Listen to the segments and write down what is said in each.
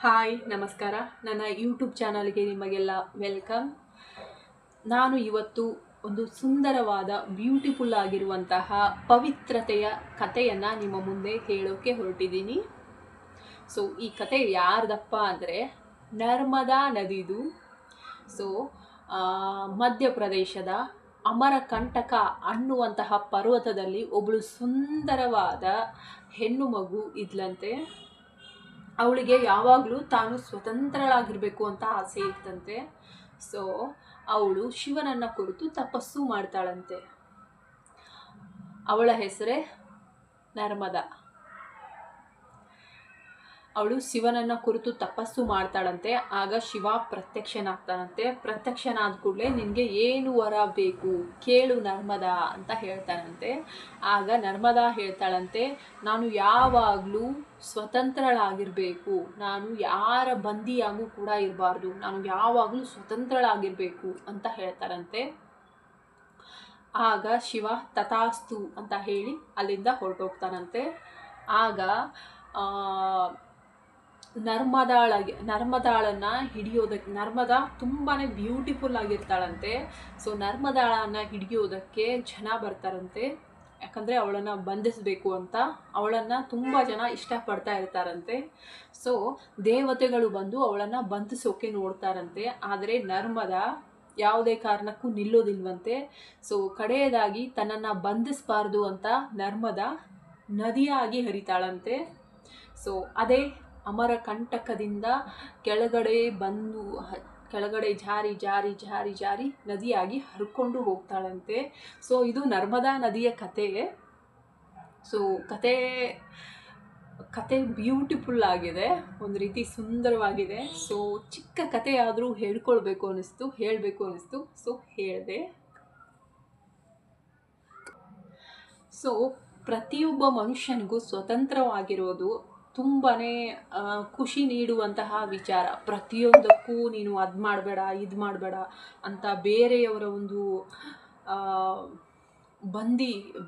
Hi ನಮಸ್ಕಾರ. ನನ್ನ YouTube ಚಾನಲ್ಗೆ ನಿಮಗೆಲ್ಲ ವೆಲ್ಕಮ್. ನಾನು ಇವತ್ತು ಒಂದು ಸುಂದರವಾದ ಬ್ಯೂಟಿಫುಲ್ ಆಗಿರುವಂತಹ ಪವಿತ್ರತೆಯ ಕಥೆಯನ್ನು ನಿಮ್ಮ ಮುಂದೆ ಹೇಳೋಕ್ಕೆ ಹೊರಟಿದ್ದೀನಿ. ಸೊ ಈ ಕತೆ ಯಾರ್ದಪ್ಪ ಅಂದರೆ ನರ್ಮದಾ ನದಿದು. ಸೊ ಮಧ್ಯಪ್ರದೇಶದ ಅಮರಕಂಟಕ ಅನ್ನುವಂತಹ ಪರ್ವತದಲ್ಲಿ ಒಬ್ಬಳು ಸುಂದರವಾದ ಹೆಣ್ಣು ಮಗು ಇದ್ಲಂತೆ. ಅವಳಿಗೆ ಯಾವಾಗಲೂ ತಾನು ಸ್ವತಂತ್ರಳಾಗಿರಬೇಕು ಅಂತ ಆಸೆ ಇತ್ತಂತೆ. ಸೊ ಅವಳು ಶಿವನನ್ನು ಕುರಿತು ತಪಸ್ಸು ಮಾಡ್ತಾಳಂತೆ. ಅವಳ ಹೆಸರೇ ನರ್ಮದಾ. ಅವಳು ಶಿವನನ್ನು ಕುರಿತು ತಪಸ್ಸು ಮಾಡ್ತಾಳಂತೆ. ಆಗ ಶಿವ ಪ್ರತ್ಯಕ್ಷನಾಗ್ತಾನಂತೆ. ಪ್ರತ್ಯಕ್ಷನಾದ ಕೂಡಲೇ ನಿನಗೆ ಏನು ವರ ಬೇಕು ಕೇಳು ನರ್ಮದಾ ಅಂತ ಹೇಳ್ತಾನಂತೆ. ಆಗ ನರ್ಮದಾ ಹೇಳ್ತಾಳಂತೆ, ನಾನು ಯಾವಾಗಲೂ ಸ್ವತಂತ್ರಳಾಗಿರಬೇಕು, ನಾನು ಯಾರ ಬಂದಿಯಾಗೂ ಕೂಡ ಇರಬಾರ್ದು, ನಾನು ಯಾವಾಗಲೂ ಸ್ವತಂತ್ರಳಾಗಿರಬೇಕು ಅಂತ ಹೇಳ್ತಾರಂತೆ. ಆಗ ಶಿವ ತಥಾಸ್ತು ಅಂತ ಹೇಳಿ ಅಲ್ಲಿಂದ ಹೊರಟೋಗ್ತಾನಂತೆ. ಆಗ ನರ್ಮದಾಳನ್ನು ಹಿಡಿಯೋದಕ್ಕೆ, ನರ್ಮದಾ ತುಂಬಾ ಬ್ಯೂಟಿಫುಲ್ ಆಗಿರ್ತಾಳಂತೆ. ಸೊ ನರ್ಮದಾಳನ್ನು ಹಿಡಿಯೋದಕ್ಕೆ ಜನ ಬರ್ತಾರಂತೆ. ಯಾಕಂದರೆ ಅವಳನ್ನು ಬಂಧಿಸಬೇಕು ಅಂತ ಅವಳನ್ನು ತುಂಬ ಜನ ಇಷ್ಟಪಡ್ತಾ ಇರ್ತಾರಂತೆ. ಸೊ ದೇವತೆಗಳು ಬಂದು ಅವಳನ್ನು ಬಂಧಿಸೋಕೆ ನೋಡ್ತಾರಂತೆ. ಆದರೆ ನರ್ಮದಾ ಯಾವುದೇ ಕಾರಣಕ್ಕೂ ನಿಲ್ಲೋದಿಲ್ವಂತೆ. ಸೊ ಕಡೆಯದಾಗಿ ತನ್ನನ್ನು ಬಂಧಿಸಬಾರ್ದು ಅಂತ ನರ್ಮದಾ ನದಿಯಾಗಿ ಹರಿತಾಳಂತೆ. ಸೊ ಅದೇ ಅಮರಕಂಟಕದಿಂದ ಕೆಳಗಡೆ ಬಂದು ಕೆಳಗಡೆ ಜಾರಿ ಜಾರಿ ಜಾರಿ ಜಾರಿ ನದಿಯಾಗಿ ಹರ್ಕೊಂಡು ಹೋಗ್ತಾಳಂತೆ. ಸೊ ಇದು ನರ್ಮದಾ ನದಿಯ ಕತೆ. ಸೊ ಕತೆ ಬ್ಯೂಟಿಫುಲ್ ಆಗಿದೆ, ಒಂದು ರೀತಿ ಸುಂದರವಾಗಿದೆ. ಸೊ ಚಿಕ್ಕ ಕತೆ ಆದರೂ ಹೇಳಬೇಕು ಅನ್ನಿಸ್ತು. ಸೊ ಹೇಳಿದೆ. ಸೊ ಪ್ರತಿಯೊಬ್ಬ ಮನುಷ್ಯನಿಗೂ ಸ್ವತಂತ್ರವಾಗಿರೋದು ತುಂಬಾ ಖುಷಿ ನೀಡುವಂತಹ ವಿಚಾರ. ಪ್ರತಿಯೊಂದಕ್ಕೂ ನೀನು ಅದು ಮಾಡಬೇಡ ಇದು ಮಾಡಬೇಡ ಅಂತ ಬೇರೆಯವರ ಒಂದು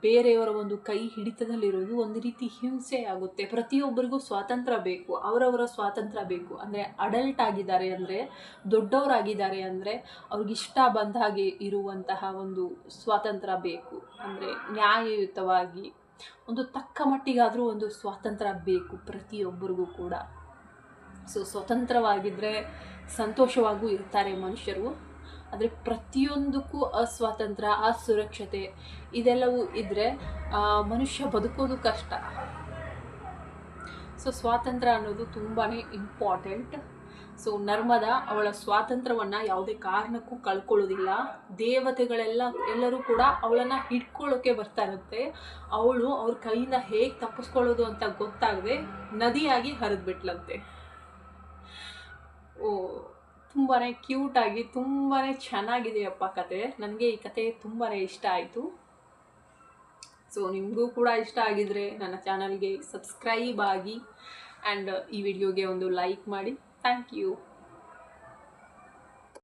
ಬೇರೆಯವರ ಒಂದು ಕೈ ಹಿಡಿತದಲ್ಲಿರೋದು ಒಂದು ರೀತಿ ಹಿಂಸೆ ಆಗುತ್ತೆ. ಪ್ರತಿಯೊಬ್ಬರಿಗೂ ಸ್ವಾತಂತ್ರ್ಯ ಬೇಕು, ಅವರವರ ಸ್ವಾತಂತ್ರ್ಯ ಬೇಕು. ಅಂದರೆ ಅಡಲ್ಟ್ ಆಗಿದ್ದಾರೆ ಅಂದರೆ, ದೊಡ್ಡವರಾಗಿದ್ದಾರೆ ಅಂದರೆ ಅವ್ರಿಗಿಷ್ಟ ಬಂದ ಹಾಗೆ ಇರುವಂತಹ ಒಂದು ಸ್ವಾತಂತ್ರ್ಯ ಬೇಕು. ಅಂದರೆ ನ್ಯಾಯಯುತವಾಗಿ ಒಂದು ತಕ್ಕ ಮಟ್ಟಿಗಾದರೂ ಒಂದು ಸ್ವಾತಂತ್ರ್ಯ ಬೇಕು ಪ್ರತಿಯೊಬ್ಬರಿಗೂ ಕೂಡ. ಸೊ ಸ್ವತಂತ್ರವಾಗಿದ್ದರೆ ಸಂತೋಷವಾಗೂ ಇರ್ತಾರೆ ಮನುಷ್ಯರು. ಆದರೆ ಪ್ರತಿಯೊಂದಕ್ಕೂ ಅಸ್ವಾತಂತ್ರ್ಯ, ಅಸುರಕ್ಷತೆ ಇದೆಲ್ಲವೂ ಇದ್ದರೆ ಮನುಷ್ಯ ಬದುಕೋದು ಕಷ್ಟ. ಸೊ ಸ್ವಾತಂತ್ರ್ಯ ಅನ್ನೋದು ತುಂಬಾ ಇಂಪಾರ್ಟೆಂಟ್. ಸೊ ನರ್ಮದಾ ಅವಳ ಸ್ವಾತಂತ್ರ್ಯವನ್ನು ಯಾವುದೇ ಕಾರಣಕ್ಕೂ ಕಳ್ಕೊಳ್ಳೋದಿಲ್ಲ. ಎಲ್ಲರೂ ಕೂಡ ಅವಳನ್ನು ಹಿಡ್ಕೊಳ್ಳೋಕೆ ಬರ್ತಾರಂತೆ. ಅವಳು ಅವ್ರ ಕೈಯಿಂದ ಹೇಗೆ ತಪ್ಪಿಸ್ಕೊಳ್ಳೋದು ಅಂತ ಗೊತ್ತಾಗದೆ ನದಿಯಾಗಿ ಹರಿದ್ಬಿಟ್ಲಂತೆ. ತುಂಬಾ ಕ್ಯೂಟಾಗಿ ತುಂಬಾ ಚೆನ್ನಾಗಿದೆಯಪ್ಪ ಕತೆ. ನನಗೆ ಈ ಕತೆ ತುಂಬಾ ಇಷ್ಟ ಆಯಿತು. ಸೊ ನಿಮಗೂ ಕೂಡ ಇಷ್ಟ ಆಗಿದ್ರೆ ನನ್ನ ಚಾನಲ್ಗೆ ಸಬ್ಸ್ಕ್ರೈಬ್ ಆಗಿ ಆ್ಯಂಡ್ ಈ ವಿಡಿಯೋಗೆ ಒಂದು ಲೈಕ್ ಮಾಡಿ. Thank you.